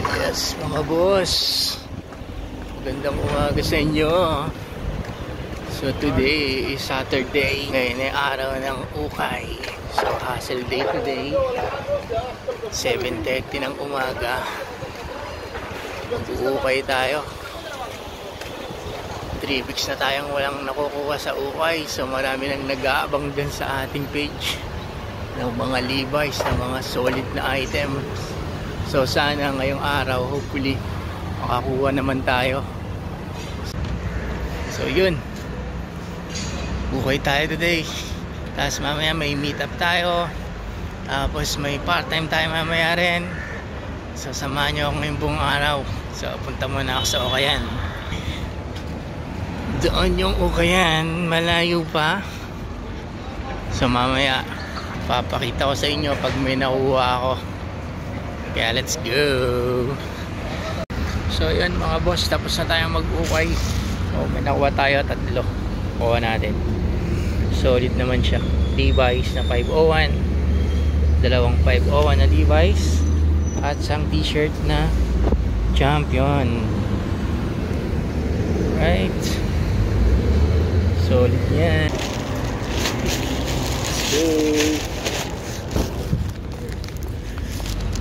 Yes, mga boss. Magandang umaga sa inyo. So today is Saturday. Ngayon ay araw ng ukay. So hustle day today. 7:30 ng umaga. Mag-uukay tayo. 3 weeks na tayong walang nakukuha sa ukay. So marami nang nag-aabang dun sa ating page ng mga Levi's, ng mga solid na items. So sana ngayong araw, hopefully makakuha naman tayo. So yun, ukay tayo today. Tapos mamaya may meet up tayo. Tapos may part time tayo mamaya rin. So samahan nyo ako ngayong buong araw. So punta muna ako sa ukayan. Doon yung ukayan, malayo pa. So mamaya papakita ko sa inyo pag may nakuha ako. Kaya let's go. So yun mga boss, tapos na tayong mag-ukay. So may nakuha tayo, 3. Kuha natin. Solid naman siya. Levi's na 501, dalawang 501 na Levi's, at isang t-shirt na Champion. Right, solid yan. Let's go.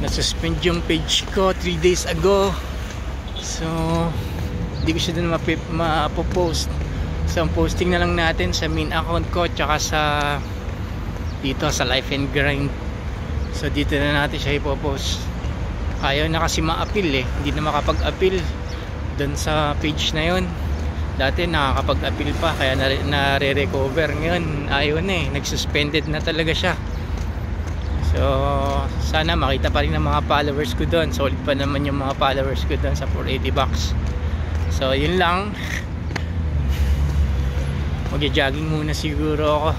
Nasuspend yung page ko 3 days ago. So hindi ko siya dun mapopost. So ang posting na lang natin sa main account ko, tsaka sa dito sa Life and Grind. So dito na natin siya ipopost. Ayaw na kasi ma-appeal eh. Hindi na makapag-appeal dun sa page na yon. Dati nakakapag-appeal pa, kaya nare-recover. Ngayon ayaw na eh, nagsuspended na talaga siya. So sana makita pa rin ng mga followers ko doon. Solid pa naman yung mga followers ko doon sa 480 bucks. So yun lang. Magja-jogging muna siguro ako.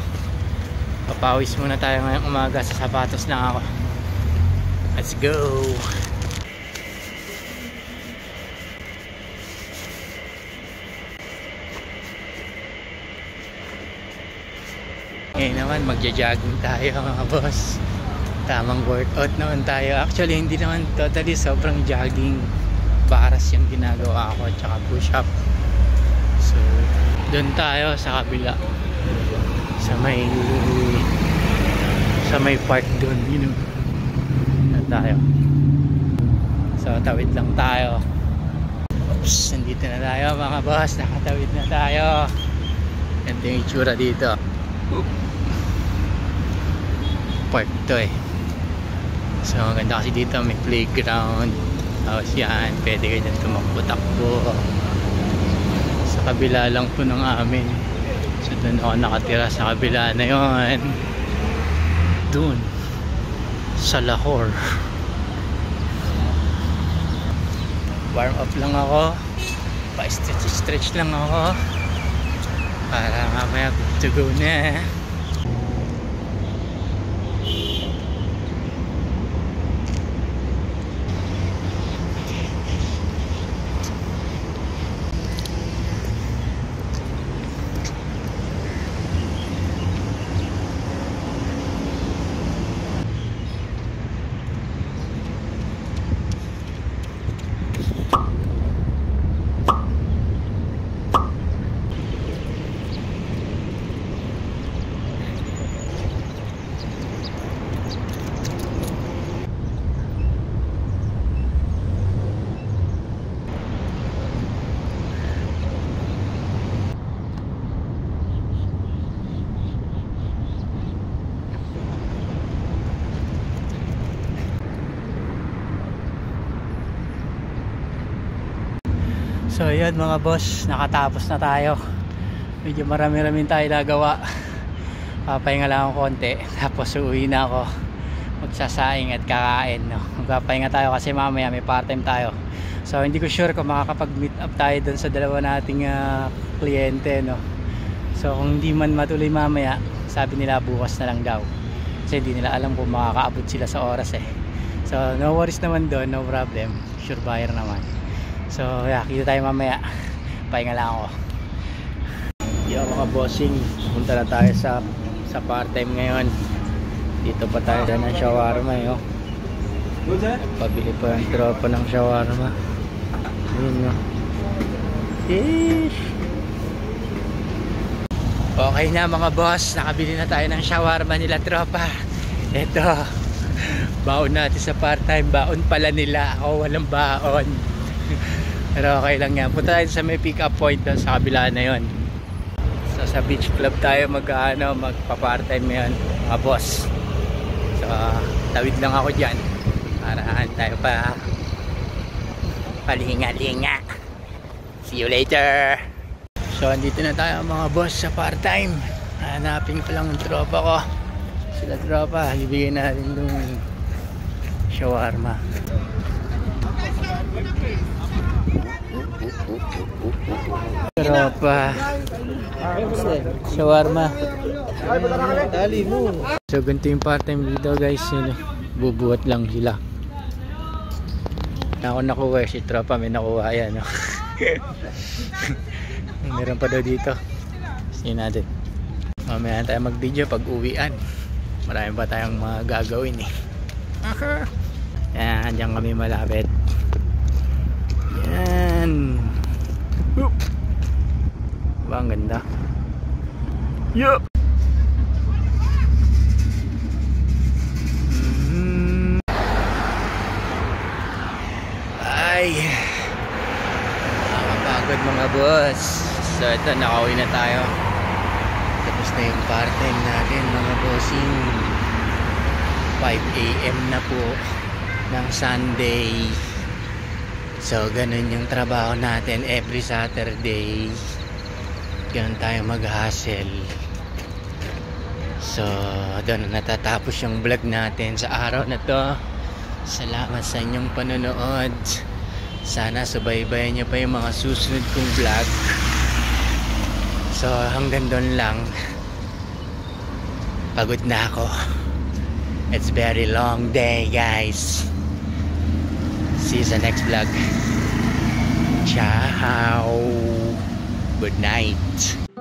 Papawis muna tayo ngayong umaga. Sa sapatos lang ako. Let's go. Ngayon naman magja-jogging tayo mga boss. Tamang workout naman tayo. Actually hindi naman totally sobrang jogging. Baras yung ginagawa ko, tsaka push up. So doon tayo sa kabila, sa may park doon, you know. Doon tayo. So tawid lang tayo. Oops, nandito na tayo mga boss. Nakatawid na tayo. Ito yung itsura dito. Park to eh. So maganda kasi dito, may playground. Tapos yan, pwede kayo dyan tumakbo-takbo. Sa kabila lang po ng amin. So doon ako nakatira, sa kabila na yon. Doon sa Lahore. Warm up lang ako. Pa-stretch lang ako. Para mamaya good to go na. So yun mga boss, nakatapos na tayo. Medyo marami-raming tayo nagawa. Papahinga lang ako konti, tapos uuwi na ako. Magsasaing at kakain, no? Magpapahinga tayo kasi mamaya may part time tayo. So hindi ko sure kung makakapag-meet up tayo dun sa dalawa nating kliyente, no? So kung hindi man matuloy mamaya, sabi nila bukas na lang daw. Kasi hindi nila alam kung makakaabot sila sa oras eh. So no worries naman doon, no problem. Sure buyer naman. So yeah, kita tayo mamaya. Pahinga lang ako. Yo mga bossing, punta na tayo sa part time ngayon. Dito pa tayo ng shawarma eh, oh. Pabili pa yung tropa ng shawarma. Yun, oh. Sheesh. Okay na mga boss, nakabili na tayo ng shawarma nila tropa. Ito, baon natin sa part-time. Baon pala nila, ako walang baon. Pero okay lang yan. Punta tayo sa may pick up point doon sa kabila na yon. So sa beach club tayo magpa-part-time ngayon mga boss. So tawid lang ako dyan para tayo pa palinga-linga. See you later. So andito na tayo mga boss sa part-time. Hanapin ko lang yung tropa ko. Sila tropa, ibigay natin yung shawarma. Tropa shawarma. So ganito yung part-time dito guys. Bubuhat lang sila. Ako nakuha si tropa, may nakuha yan, no? Meron pa daw dito. Sige natin. Mamaya tayo mag video pag uwian. Marami pa tayong mga gagawin eh. Yan, dyan kami malapit. Yan. Ba, ang ganda. Yup. Ay, nakakapagod mga boss. So ito, nakauwi na tayo. Tapos na yung part-time natin mga bossing. 5 AM na po ng Sunday. So ganun yung trabaho natin every Saturday. Ganun tayo mag-hustle. So doon na natatapos yung vlog natin sa araw na to. Salamat sa inyong panonood. Sana subaybayan nyo pa yung mga susunod kong vlog. So hanggang doon lang. Pagod na ako. It's very long day guys. See you sa next vlog. Ciao. Good night.